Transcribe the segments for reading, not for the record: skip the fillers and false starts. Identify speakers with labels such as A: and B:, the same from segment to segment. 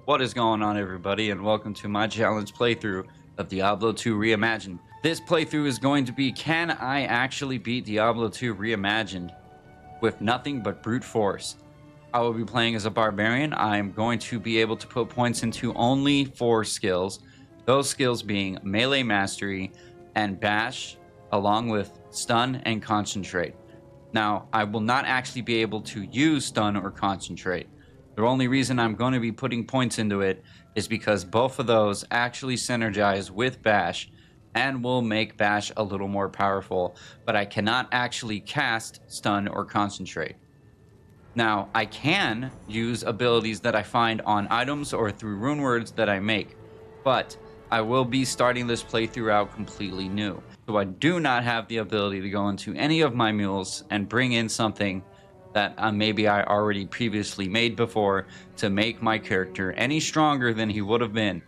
A: What is going on, everybody, and welcome to my challenge playthrough of Diablo 2 Reimagined. This playthrough is going to be, can I actually beat Diablo 2 Reimagined with nothing but brute force? I will be playing as a Barbarian. I am going to be able to put points into only 4 skills. Those skills being Melee Mastery and Bash, along with Stun and Concentrate. Now, I will not actually be able to use Stun or Concentrate. The only reason I'm going to be putting points into it is because both of those actually synergize with Bash and will make Bash a little more powerful, but I cannot actually cast Stun or Concentrate. Now, I can use abilities that I find on items or through rune words that I make, but I will be starting this playthrough out completely new. So I do not have the ability to go into any of my mules and bring in something that maybe I already previously made before to make my character any stronger than he would have been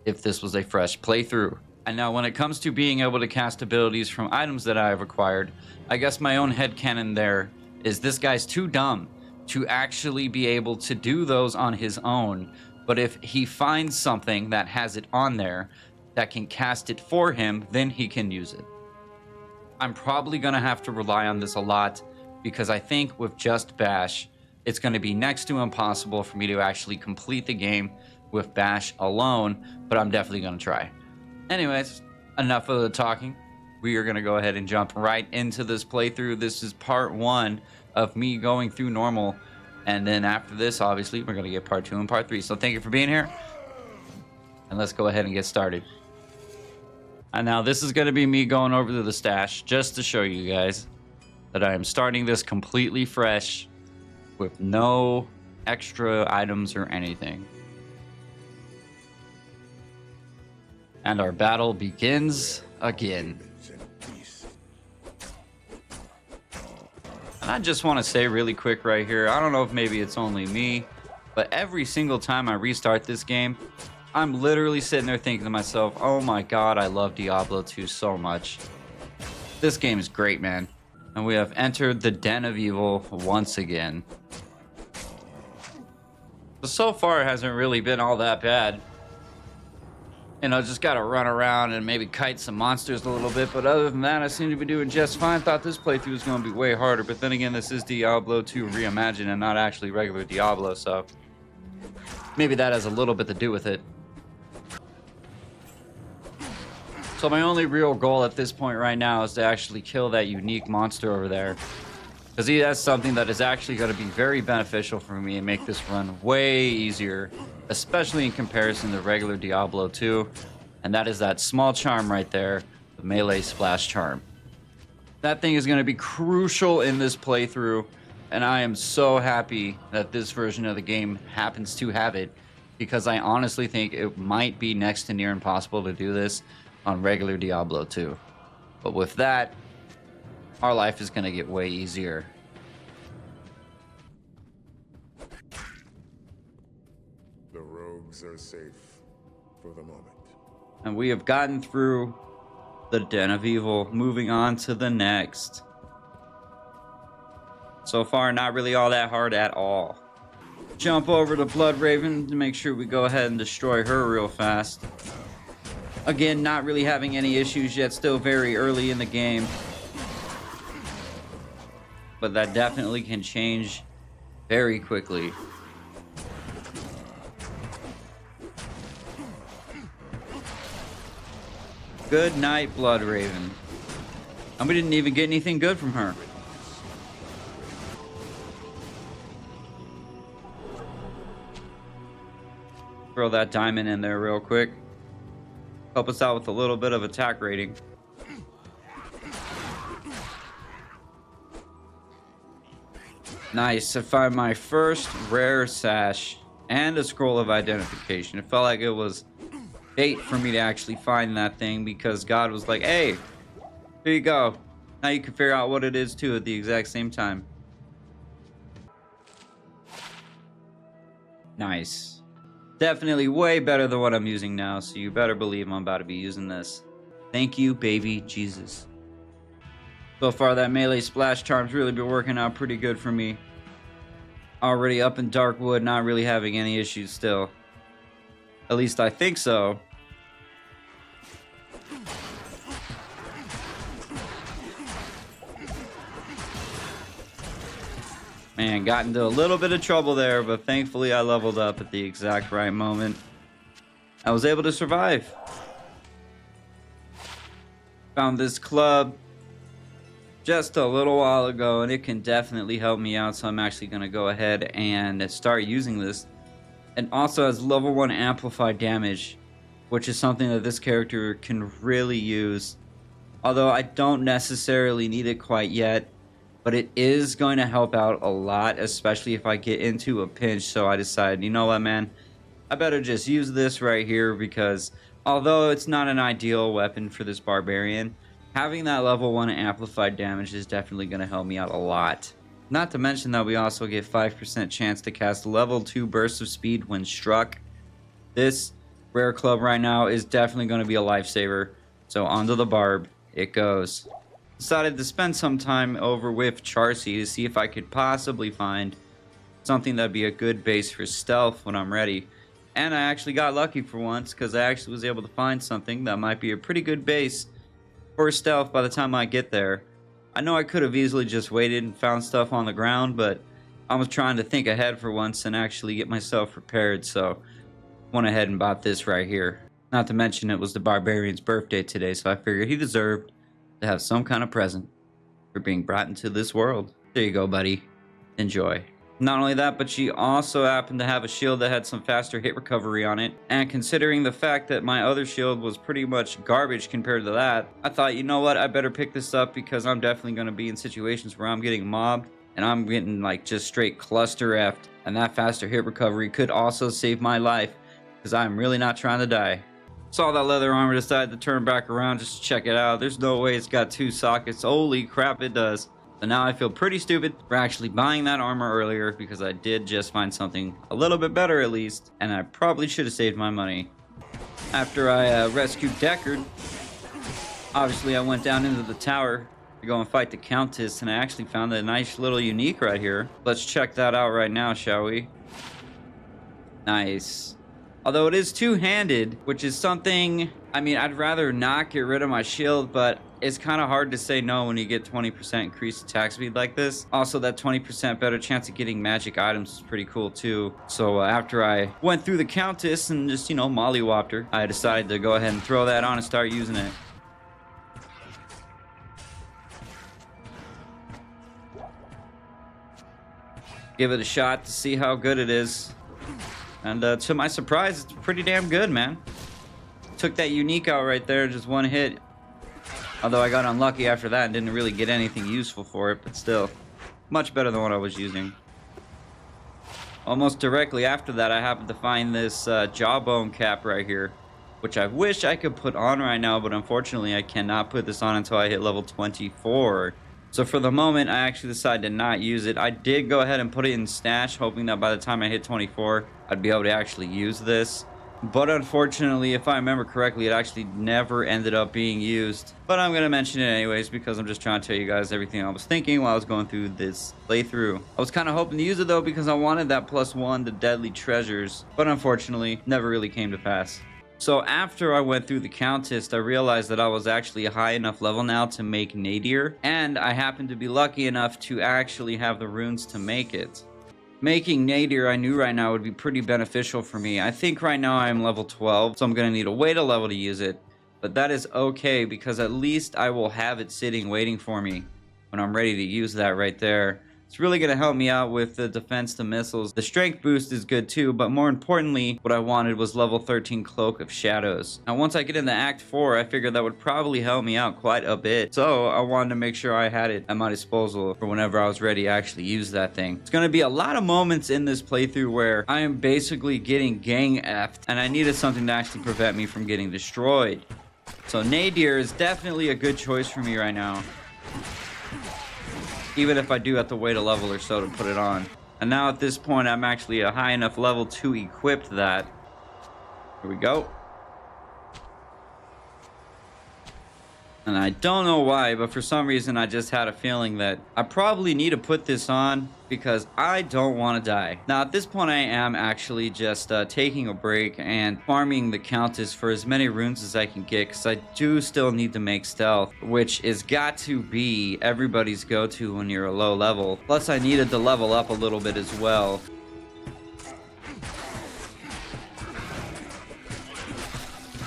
A: if this was a fresh playthrough. And now when it comes to being able to cast abilities from items that I have acquired, I guess my own headcanon there is this guy's too dumb to actually be able to do those on his own. But if he finds something that has it on there that can cast it for him, then he can use it. I'm probably going to have to rely on this a lot, because I think with just Bash, it's going to be next to impossible for me to actually complete the game with Bash alone, but I'm definitely going to try. Anyways, enough of the talking. We are going to go ahead and jump right into this playthrough. This is part 1 of me going through normal, and then after this, obviously, we're going to get part 2 and part 3. So thank you for being here, and let's go ahead and get started. And now this is going to be me going over to the stash just to show you guys that I am starting this completely fresh with no extra items or anything. And our battle begins again. And I just want to say really quick right here, I don't know if maybe it's only me, but every single time I restart this game, I'm literally sitting there thinking to myself, oh my god, I love Diablo 2 so much. This game is great, man. And we have entered the Den of Evil once again. So far, it hasn't really been all that bad. You know, just gotta run around and maybe kite some monsters a little bit. But other than that, I seem to be doing just fine. Thought this playthrough was gonna be way harder. But then again, this is Diablo 2 Reimagined and not actually regular Diablo. So maybe that has a little bit to do with it. So my only real goal at this point right now is to actually kill that unique monster over there, because he has something that is actually going to be very beneficial for me and make this run way easier, especially in comparison to regular Diablo 2, and that is that small charm right there, the melee splash charm. That thing is going to be crucial in this playthrough, and I am so happy that this version of the game happens to have it, because I honestly think it might be next to near impossible to do this on regular Diablo 2. But with that, our life is going to get way easier.
B: The rogues are safe for the moment.
A: And we have gotten through the Den of Evil, moving on to the next. So far, not really all that hard at all. Jump over to Blood Raven to make sure we go ahead and destroy her real fast. Again, not really having any issues yet, still very early in the game. But that definitely can change very quickly. Good night, Blood Raven. And we didn't even get anything good from her. Throw that diamond in there real quick. Help us out with a little bit of attack rating. Nice. I find my first rare sash and a scroll of identification. It felt like it was fate for me to actually find that thing, because God was like, hey, here you go. Now you can figure out what it is too at the exact same time. Nice. Definitely way better than what I'm using now, so you better believe I'm about to be using this. Thank you, baby Jesus. So far, that melee splash charm's really been working out pretty good for me. Already up in Darkwood, not really having any issues still. At least I think so. Man, got into a little bit of trouble there, but thankfully I leveled up at the exact right moment. I was able to survive. Found this club just a little while ago, and it can definitely help me out, so I'm actually going to go ahead and start using this. And also has level 1 amplified damage, which is something that this character can really use. Although I don't necessarily need it quite yet, but it is going to help out a lot, especially if I get into a pinch. So I decided, you know what, man, I better just use this right here, because although it's not an ideal weapon for this Barbarian, having that level 1 amplified damage is definitely going to help me out a lot. Not to mention that we also get 5% chance to cast level 2 bursts of speed when struck. This rare club right now is definitely going to be a lifesaver. So onto the Barb it goes. Decided to spend some time over with Charcy to see if I could possibly find something that'd be a good base for stealth when I'm ready. And I actually got lucky for once, because I actually was able to find something that might be a pretty good base for stealth by the time I get there. I know I could have easily just waited and found stuff on the ground, but I was trying to think ahead for once and actually get myself prepared, so went ahead and bought this right here. Not to mention it was the Barbarian's birthday today, so I figured he deserved to have some kind of present for being brought into this world. There you go, buddy. Enjoy. Not only that, but she also happened to have a shield that had some faster hit recovery on it. And considering the fact that my other shield was pretty much garbage compared to that, I thought, you know what, I better pick this up, because I'm definitely going to be in situations where I'm getting mobbed and I'm getting like just straight cluster effed. And that faster hit recovery could also save my life, because I'm really not trying to die. Saw that leather armor, decided to turn back around just to check it out. There's no way it's got 2 sockets. Holy crap, it does. So now I feel pretty stupid for actually buying that armor earlier, because I did just find something a little bit better at least, and I probably should have saved my money. After I rescued Deckard, obviously I went down into the tower to go and fight the Countess, and I actually found a nice little unique right here. Let's check that out right now, shall we? Nice. Although it is two-handed, which is something, I mean, I'd rather not get rid of my shield, but it's kind of hard to say no when you get 20% increased attack speed like this. Also, that 20% better chance of getting magic items is pretty cool too. So after I went through the Countess and just, you know, mollywopped her, I decided to go ahead and throw that on and start using it. Give it a shot to see how good it is. And to my surprise, it's pretty damn good, man. Took that unique out right there, just one hit. Although I got unlucky after that and didn't really get anything useful for it, but still, much better than what I was using. Almost directly after that, I happened to find this jawbone cap right here, which I wish I could put on right now, but unfortunately I cannot put this on until I hit level 24. So for the moment, I actually decided to not use it. I did go ahead and put it in stash, hoping that by the time I hit 24, I'd be able to actually use this. But unfortunately, if I remember correctly, it actually never ended up being used. But I'm going to mention it anyways, because I'm just trying to tell you guys everything I was thinking while I was going through this playthrough. I was kind of hoping to use it though, because I wanted that +1 to deadly treasures. But unfortunately, never really came to pass. So after I went through the Countess, I realized that I was actually a high enough level now to make Nadir. And I happened to be lucky enough to actually have the runes to make it. Making Nadir, I knew right now would be pretty beneficial for me. I think right now I am level 12, so I'm going to need to wait a level to use it. But that is okay, because at least I will have it sitting waiting for me when I'm ready to use that right there. It's really going to help me out with the defense to missiles. The strength boost is good too, but more importantly, what I wanted was level 13 Cloak of Shadows. Now once I get into Act 4, I figured that would probably help me out quite a bit. So I wanted to make sure I had it at my disposal for whenever I was ready to actually use that thing. It's going to be a lot of moments in this playthrough where I am basically getting gang effed, and I needed something to actually prevent me from getting destroyed. So Nadir is definitely a good choice for me right now, even if I do have to wait a level or so to put it on. And now at this point, I'm actually a high enough level to equip that. Here we go. And I don't know why, but for some reason I just had a feeling that I probably need to put this on because I don't want to die. Now at this point I am actually just taking a break and farming the Countess for as many runes as I can get, because I do still need to make stealth, which is got to be everybody's go-to when you're a low level. Plus I needed to level up a little bit as well.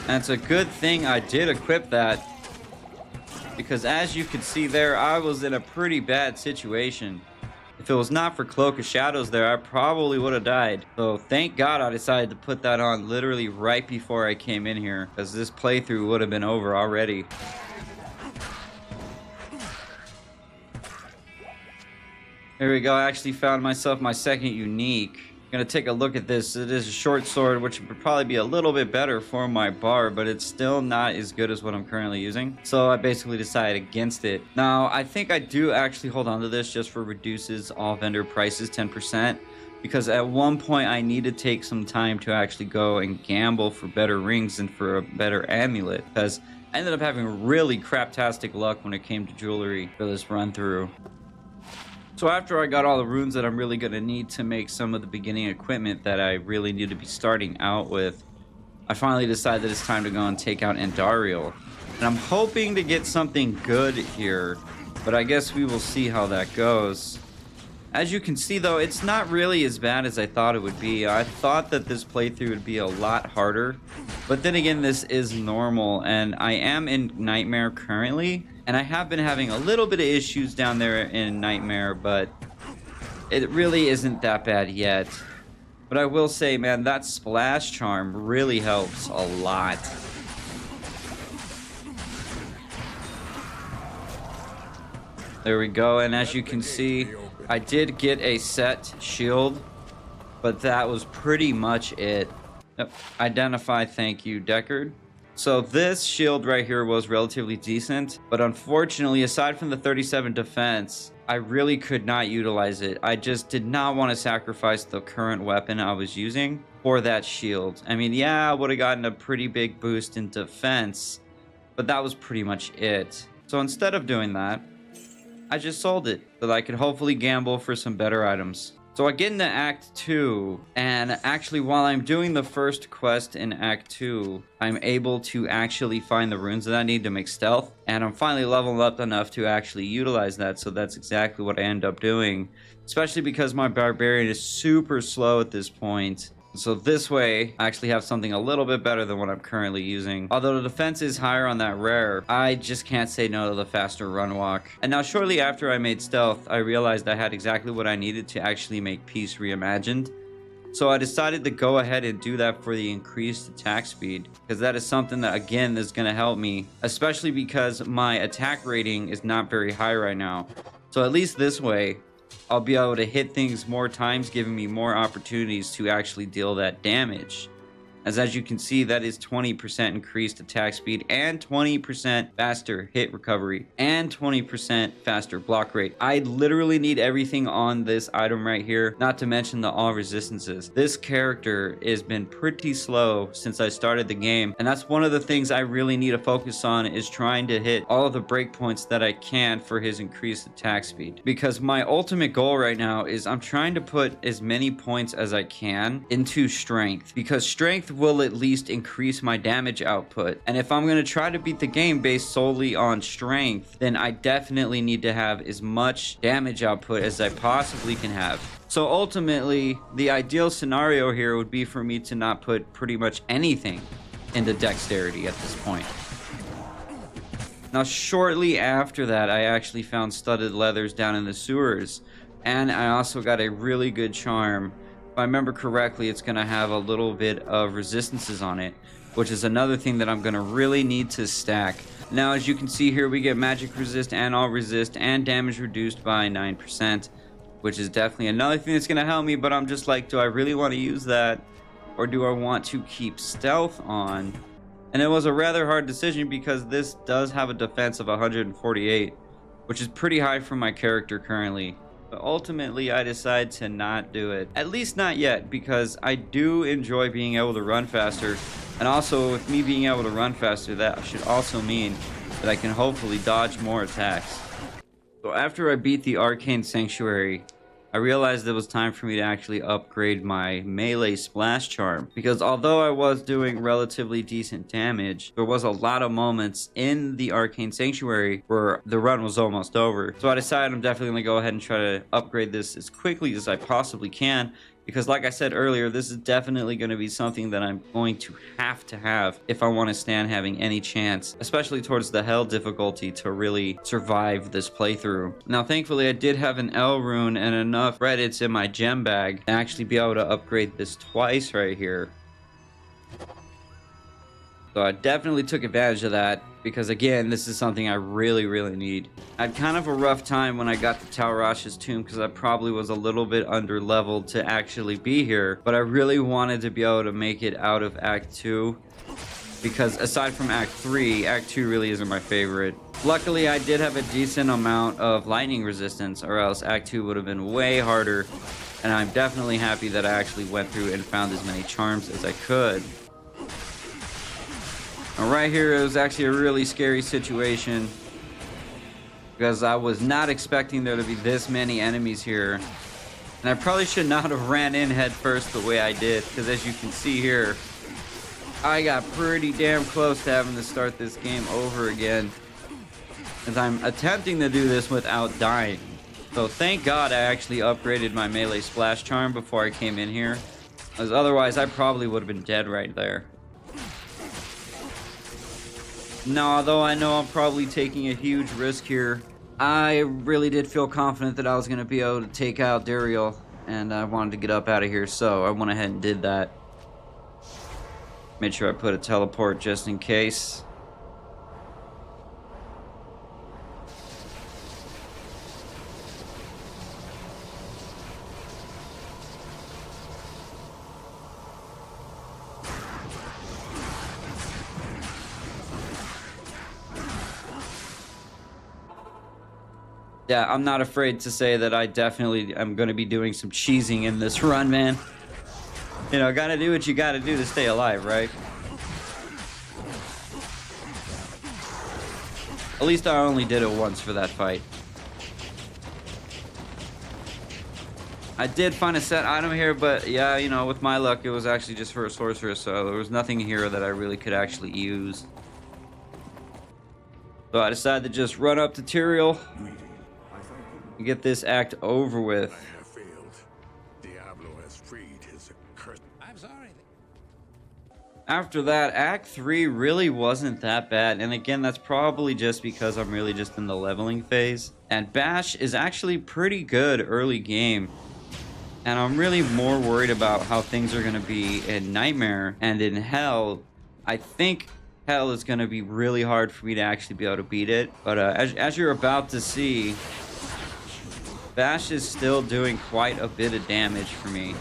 A: And it's a good thing I did equip that, because as you can see there, I was in a pretty bad situation. If it was not for Cloak of Shadows there, I probably would have died. So thank God I decided to put that on literally right before I came in here, because this playthrough would have been over already. Here we go, I actually found myself my second unique. Gonna take a look at this. It is a short sword, which would probably be a little bit better for my Barb, but it's still not as good as what I'm currently using. So I basically decided against it. Now, I think I do actually hold on to this just for reduces all vendor prices 10%, because at one point I need to take some time to actually go and gamble for better rings and for a better amulet, because I ended up having really craptastic luck when it came to jewelry for this run through. So after I got all the runes that I'm really going to need to make some of the beginning equipment that I really need to be starting out with, I finally decided that it's time to go and take out Andariel. And I'm hoping to get something good here, but I guess we will see how that goes. As you can see though, it's not really as bad as I thought it would be. I thought that this playthrough would be a lot harder, but then again, this is normal, and I am in Nightmare currently. And I have been having a little bit of issues down there in Nightmare, but it really isn't that bad yet. But I will say, man, that splash charm really helps a lot. There we go, and as you can see, I did get a set shield, but that was pretty much it. Yep. Identify, thank you, Deckard. So this shield right here was relatively decent, but unfortunately, aside from the 37 defense, I really could not utilize it. I just did not want to sacrifice the current weapon I was using for that shield. I mean, yeah, I would have gotten a pretty big boost in defense, but that was pretty much it. So instead of doing that, I just sold it so that I could hopefully gamble for some better items. So I get into Act 2, and actually while I'm doing the first quest in Act 2, I'm able to actually find the runes that I need to make stealth, and I'm finally leveled up enough to actually utilize that, so that's exactly what I end up doing, especially because my Barbarian is super slow at this point. So this way, I actually have something a little bit better than what I'm currently using. Although the defense is higher on that rare, I just can't say no to the faster run walk. And now shortly after I made stealth, I realized I had exactly what I needed to actually make Peace Reimagined. So I decided to go ahead and do that for the increased attack speed, because that is something that, again, is going to help me, especially because my attack rating is not very high right now. So at least this way, I'll be able to hit things more times, giving me more opportunities to actually deal that damage. As you can see, that is 20% increased attack speed and 20% faster hit recovery and 20% faster block rate. I literally need everything on this item right here, not to mention the all resistances. This character has been pretty slow since I started the game, and that's one of the things I really need to focus on, is trying to hit all of the breakpoints that I can for his increased attack speed. Because my ultimate goal right now is I'm trying to put as many points as I can into strength, because strength will at least increase my damage output. And if I'm going to try to beat the game based solely on strength, then I definitely need to have as much damage output as I possibly can have. So ultimately, the ideal scenario here would be for me to not put pretty much anything into dexterity at this point. Now, shortly after that, I actually found studded leathers down in the sewers, and I also got a really good charm. If I remember correctly, it's going to have a little bit of resistances on it, which is another thing that I'm going to really need to stack. Now, as you can see here, we get magic resist and all resist and damage reduced by 9%, which is definitely another thing that's going to help me, but I'm just like, do I really want to use that, or do I want to keep stealth on? And it was a rather hard decision, because this does have a defense of 148, which is pretty high for my character currently. But ultimately, I decided to not do it. At least not yet, because I do enjoy being able to run faster. And also, with me being able to run faster, that should also mean that I can hopefully dodge more attacks. So after I beat the Arcane Sanctuary, I realized it was time for me to actually upgrade my melee splash charm, because although I was doing relatively decent damage, there was a lot of moments in the Arcane Sanctuary where the run was almost over. So I decided I'm definitely going to go ahead and try to upgrade this as quickly as I possibly can, because like I said earlier, this is definitely going to be something that I'm going to have if I want to stand having any chance, especially towards the hell difficulty, to really survive this playthrough. Now, thankfully, I did have an L rune and enough credits in my gem bag to actually be able to upgrade this twice right here. So I definitely took advantage of that, because again, this is something I really need. I had kind of a rough time when I got to Talrash's tomb, because I probably was a little bit under leveled to actually be here, but I really wanted to be able to make it out of Act 2, because aside from Act 3, Act 2 really isn't my favorite. Luckily, I did have a decent amount of lightning resistance, or else Act 2 would have been way harder, and I'm definitely happy that I actually went through and found as many charms as I could. And right here, it was actually a really scary situation, because I was not expecting there to be this many enemies here. And I probably should not have ran in head first the way I did, because as you can see here, I got pretty damn close to having to start this game over again, as I'm attempting to do this without dying. So thank God I actually upgraded my melee splash charm before I came in here, as otherwise I probably would have been dead right there. Now, although I know I'm probably taking a huge risk here, I really did feel confident that I was going to be able to take out Dariel, and I wanted to get up out of here, so I went ahead and did that. Made sure I put a teleport just in case. Yeah, I'm not afraid to say that I definitely am going to be doing some cheesing in this run, man. You know, gotta do what you gotta do to stay alive, right? At least I only did it once for that fight. I did find a set item here, but yeah, you know, with my luck, it was actually just for a sorcerer, so there was nothing here that I really could actually use. So I decided to just run up to Tyrael and get this act over with.
B: I have failed. Diablo has freed his accursed.
C: I'm sorry.
A: After that, Act 3 really wasn't that bad, and again, that's probably just because I'm really just in the leveling phase. And Bash is actually pretty good early game, and I'm really more worried about how things are going to be in Nightmare and in Hell. I think Hell is going to be really hard for me to actually be able to beat it, but as you're about to see, Bash is still doing quite a bit of damage for me.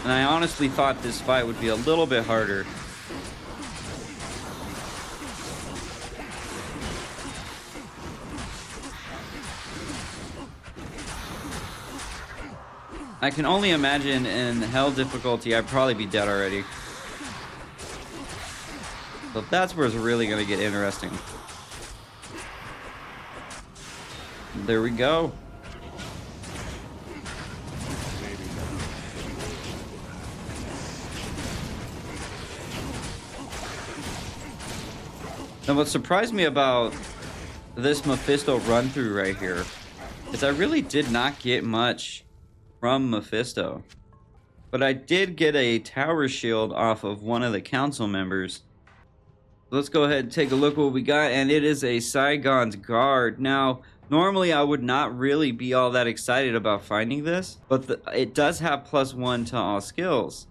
A: And I honestly thought this fight would be a little bit harder. I can only imagine in Hell difficulty, I'd probably be dead already. So that's where it's really going to get interesting. There we go. Now, what surprised me about this Mephisto run through right here is I really did not get much from Mephisto, but I did get a tower shield off of one of the council members. Let's go ahead and take a look what we got, and it is a Saigon's Guard. Now, normally I would not really be all that excited about finding this, but it does have +1 to all skills,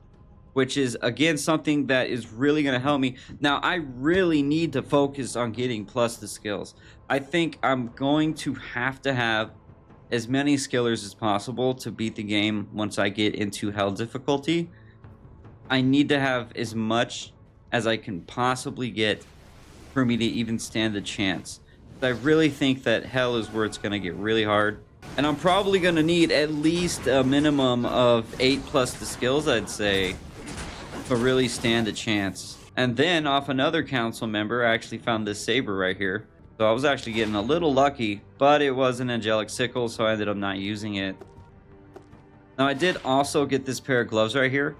A: which is again something that is really going to help me. Now, I really need to focus on getting plus the skills. I think I'm going to have as many skillers as possible to beat the game once I get into Hell difficulty. I need to have as much as I can possibly get for me to even stand a chance. I really think that Hell is where it's going to get really hard. And I'm probably going to need at least a minimum of 8+ the skills, I'd say, to really stand a chance. And then off another council member, I actually found this saber right here. So I was actually getting a little lucky, but it was an angelic sickle, so I ended up not using it. Now I did also get this pair of gloves right here,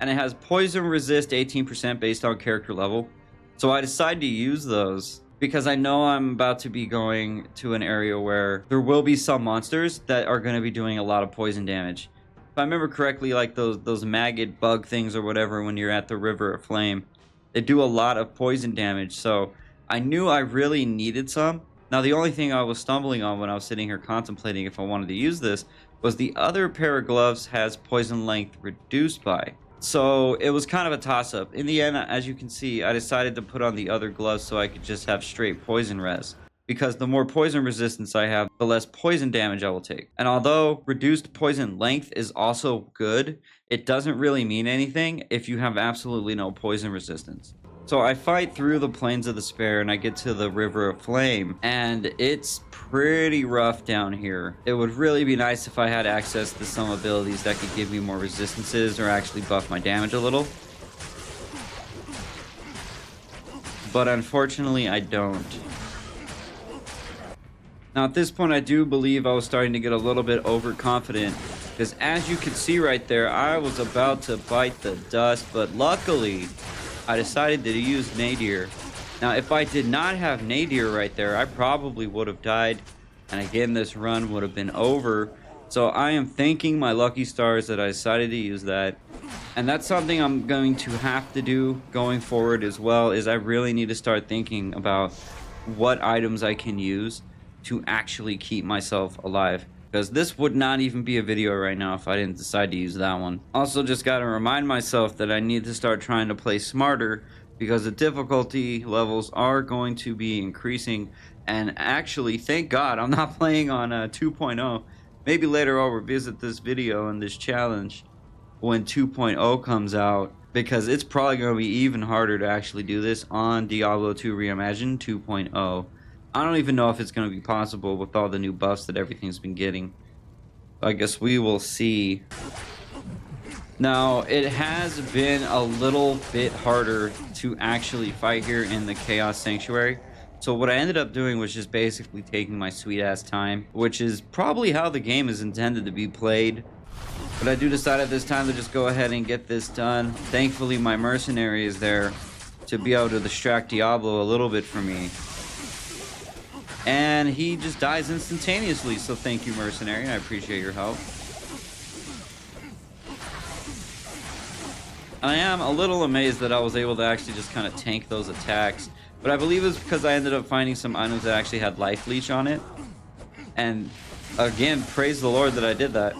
A: and it has poison resist 18% based on character level. So I decided to use those because I know I'm about to be going to an area where there will be some monsters that are going to be doing a lot of poison damage. If I remember correctly, like those maggot bug things or whatever, when you're at the River of Flame, they do a lot of poison damage. So I knew I really needed some. Now the only thing I was stumbling on when I was sitting here contemplating if I wanted to use this was the other pair of gloves has poison length reduced by. So it was kind of a toss-up. In the end, as you can see, I decided to put on the other gloves so I could just have straight poison res. Because the more poison resistance I have, the less poison damage I will take. And although reduced poison length is also good, it doesn't really mean anything if you have absolutely no poison resistance. So I fight through the Plains of Despair and I get to the River of Flame, and it's pretty rough down here. It would really be nice if I had access to some abilities that could give me more resistances or actually buff my damage a little. But unfortunately, I don't. Now at this point, I do believe I was starting to get a little bit overconfident, because as you can see right there, I was about to bite the dust, but luckily I decided to use Nadir. Now if I did not have Nadir right there, I probably would have died, and again this run would have been over. So I am thanking my lucky stars that I decided to use that. And that's something I'm going to have to do going forward as well, is I really need to start thinking about what items I can use to actually keep myself alive. Because this would not even be a video right now if I didn't decide to use that one. Also just gotta remind myself that I need to start trying to play smarter, because the difficulty levels are going to be increasing. And actually, thank God I'm not playing on 2.0. Maybe later I'll revisit this video and this challenge when 2.0 comes out, because it's probably going to be even harder to actually do this on Diablo 2 Reimagined 2.0. I don't even know if it's going to be possible with all the new buffs that everything's been getting. I guess we will see. Now, it has been a little bit harder to actually fight here in the Chaos Sanctuary. So what I ended up doing was just basically taking my sweet ass time, which is probably how the game is intended to be played. But I do decide at this time to just go ahead and get this done. Thankfully, my mercenary is there to be able to distract Diablo a little bit for me. And he just dies instantaneously, so thank you, mercenary. I appreciate your help. I am a little amazed that I was able to actually just kind of tank those attacks. But I believe it's because I ended up finding some items that actually had life leech on it. And again, praise the Lord that I did that.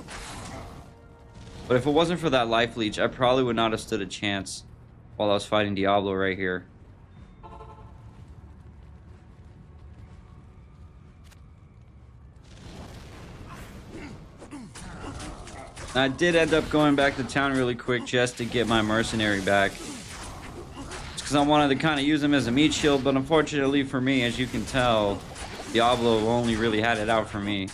A: But if it wasn't for that life leech, I probably would not have stood a chance while I was fighting Diablo right here. I did end up going back to town really quick just to get my mercenary back. Just because I wanted to kind of use him as a meat shield, but unfortunately for me, as you can tell, Diablo only really had it out for me.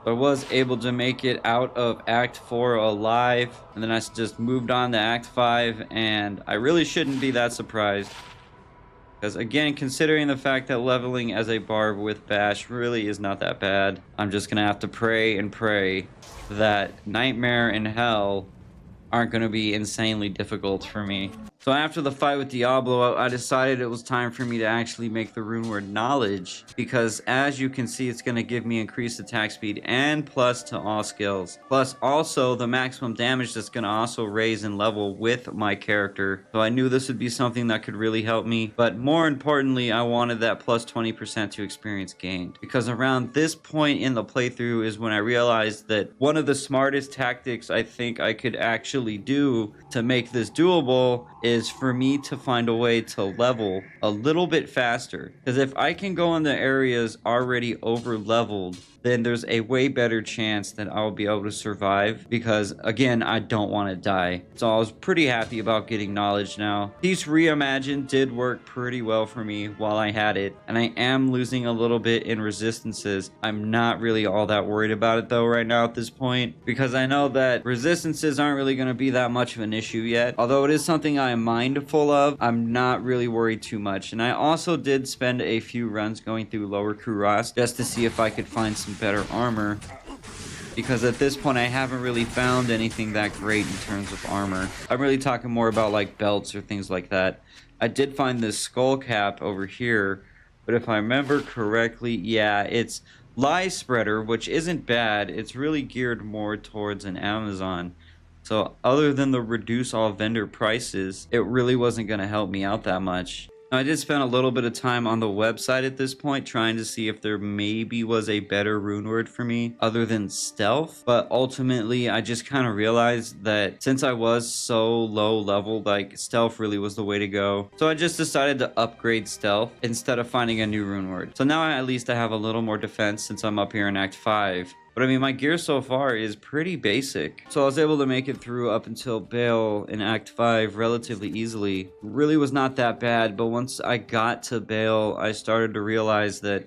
A: I was able to make it out of Act 4 alive, and then I just moved on to Act 5, and I really shouldn't be that surprised. Because again, considering the fact that leveling as a Barb with Bash really is not that bad, I'm just going to have to pray and pray that Nightmare and Hell aren't going to be insanely difficult for me. So after the fight with Diablo, I decided it was time for me to actually make the Rune Knowledge, because as you can see, it's going to give me increased attack speed and plus to all skills. Plus also the maximum damage that's going to also raise in level with my character. So I knew this would be something that could really help me, but more importantly, I wanted that plus 20% to experience gained, because around this point in the playthrough is when I realized that one of the smartest tactics I think I could actually actually do to make this doable is for me to find a way to level a little bit faster. Because if I can go in the areas already over leveled, then there's a way better chance that I'll be able to survive, because again, I don't want to die. So I was pretty happy about getting knowledge now. Peace Reimagined did work pretty well for me while I had it, and I am losing a little bit in resistances. I'm not really all that worried about it though right now at this point, because I know that resistances aren't really going to be that much of an issue yet. Although it is something I am mindful of, I'm not really worried too much. And I also did spend a few runs going through Lower Kuras just to see if I could find some better armor, because at this point I haven't really found anything that great in terms of armor. I'm really talking more about like belts or things like that. I did find this skull cap over here, but if I remember correctly, yeah, it's Lie Spreader, which isn't bad. It's really geared more towards an Amazon. So other than the reduce all vendor prices, it really wasn't going to help me out that much. I did spend a little bit of time on the website at this point trying to see if there maybe was a better rune word for me other than stealth, but ultimately I just kind of realized that since I was so low level, like stealth really was the way to go. So I just decided to upgrade stealth instead of finding a new rune word. So now at least I have a little more defense since I'm up here in Act 5. But I mean, my gear so far is pretty basic. So I was able to make it through up until Bale in Act 5 relatively easily. Really was not that bad, but once I got to Bale, I started to realize that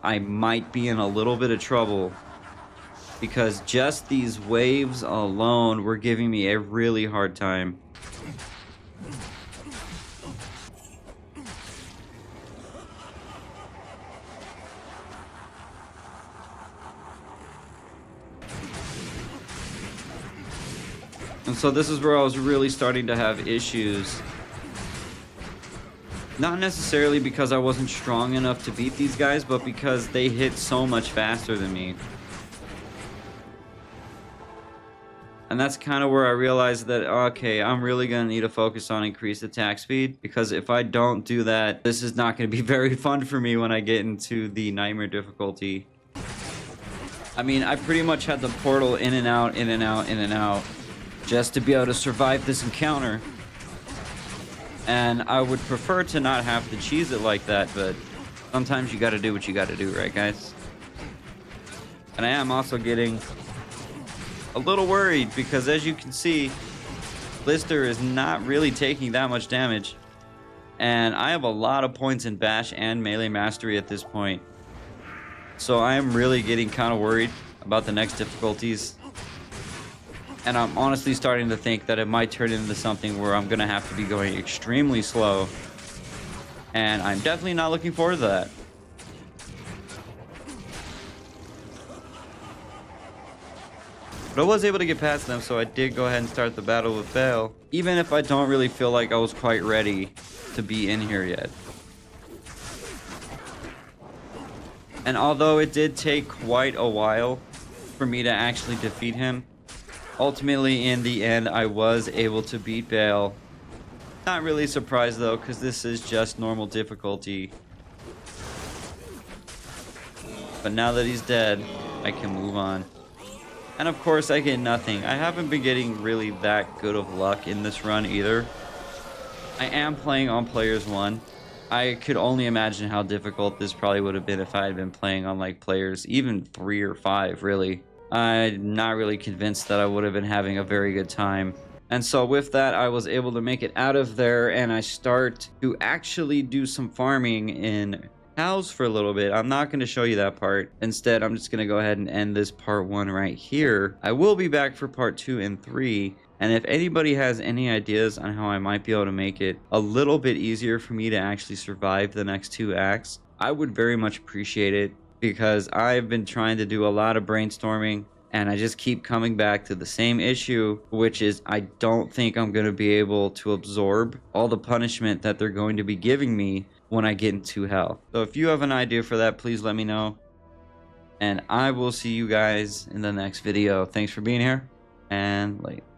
A: I might be in a little bit of trouble, because just these waves alone were giving me a really hard time. And so this is where I was really starting to have issues. Not necessarily because I wasn't strong enough to beat these guys, but because they hit so much faster than me. And that's kind of where I realized that, okay, I'm really going to need to focus on increased attack speed, because if I don't do that, this is not going to be very fun for me when I get into the nightmare difficulty. I mean, I pretty much had the portal in and out, in and out, in and out, just to be able to survive this encounter. And I would prefer to not have to cheese it like that, but sometimes you gotta do what you gotta do, right guys? And I am also getting a little worried, because as you can see, Lister is not really taking that much damage. And I have a lot of points in Bash and Melee Mastery at this point. So I am really getting kind of worried about the next difficulties. And I'm honestly starting to think that it might turn into something where I'm going to have to be going extremely slow. And I'm definitely not looking forward to that. But I was able to get past them, so I did go ahead and start the battle with Bale, even if I don't really feel like I was quite ready to be in here yet. And although it did take quite a while for me to actually defeat him, ultimately, in the end, I was able to beat Bale. Not really surprised, though, because this is just normal difficulty. But now that he's dead, I can move on. And of course, I get nothing. I haven't been getting really that good of luck in this run, either. I am playing on Players 1. I could only imagine how difficult this probably would have been if I had been playing on, like, Players even 3 or 5, really. I'm not really convinced that I would have been having a very good time. And so with that, I was able to make it out of there, and I start to actually do some farming in cows for a little bit. I'm not going to show you that part. Instead, I'm just going to go ahead and end this part 1 right here. I will be back for part 2 and 3. And if anybody has any ideas on how I might be able to make it a little bit easier for me to actually survive the next 2 acts, I would very much appreciate it. Because I've been trying to do a lot of brainstorming, and I just keep coming back to the same issue, which is I don't think I'm going to be able to absorb all the punishment that they're going to be giving me when I get into hell. So if you have an idea for that, please let me know. And I will see you guys in the next video. Thanks for being here, and late.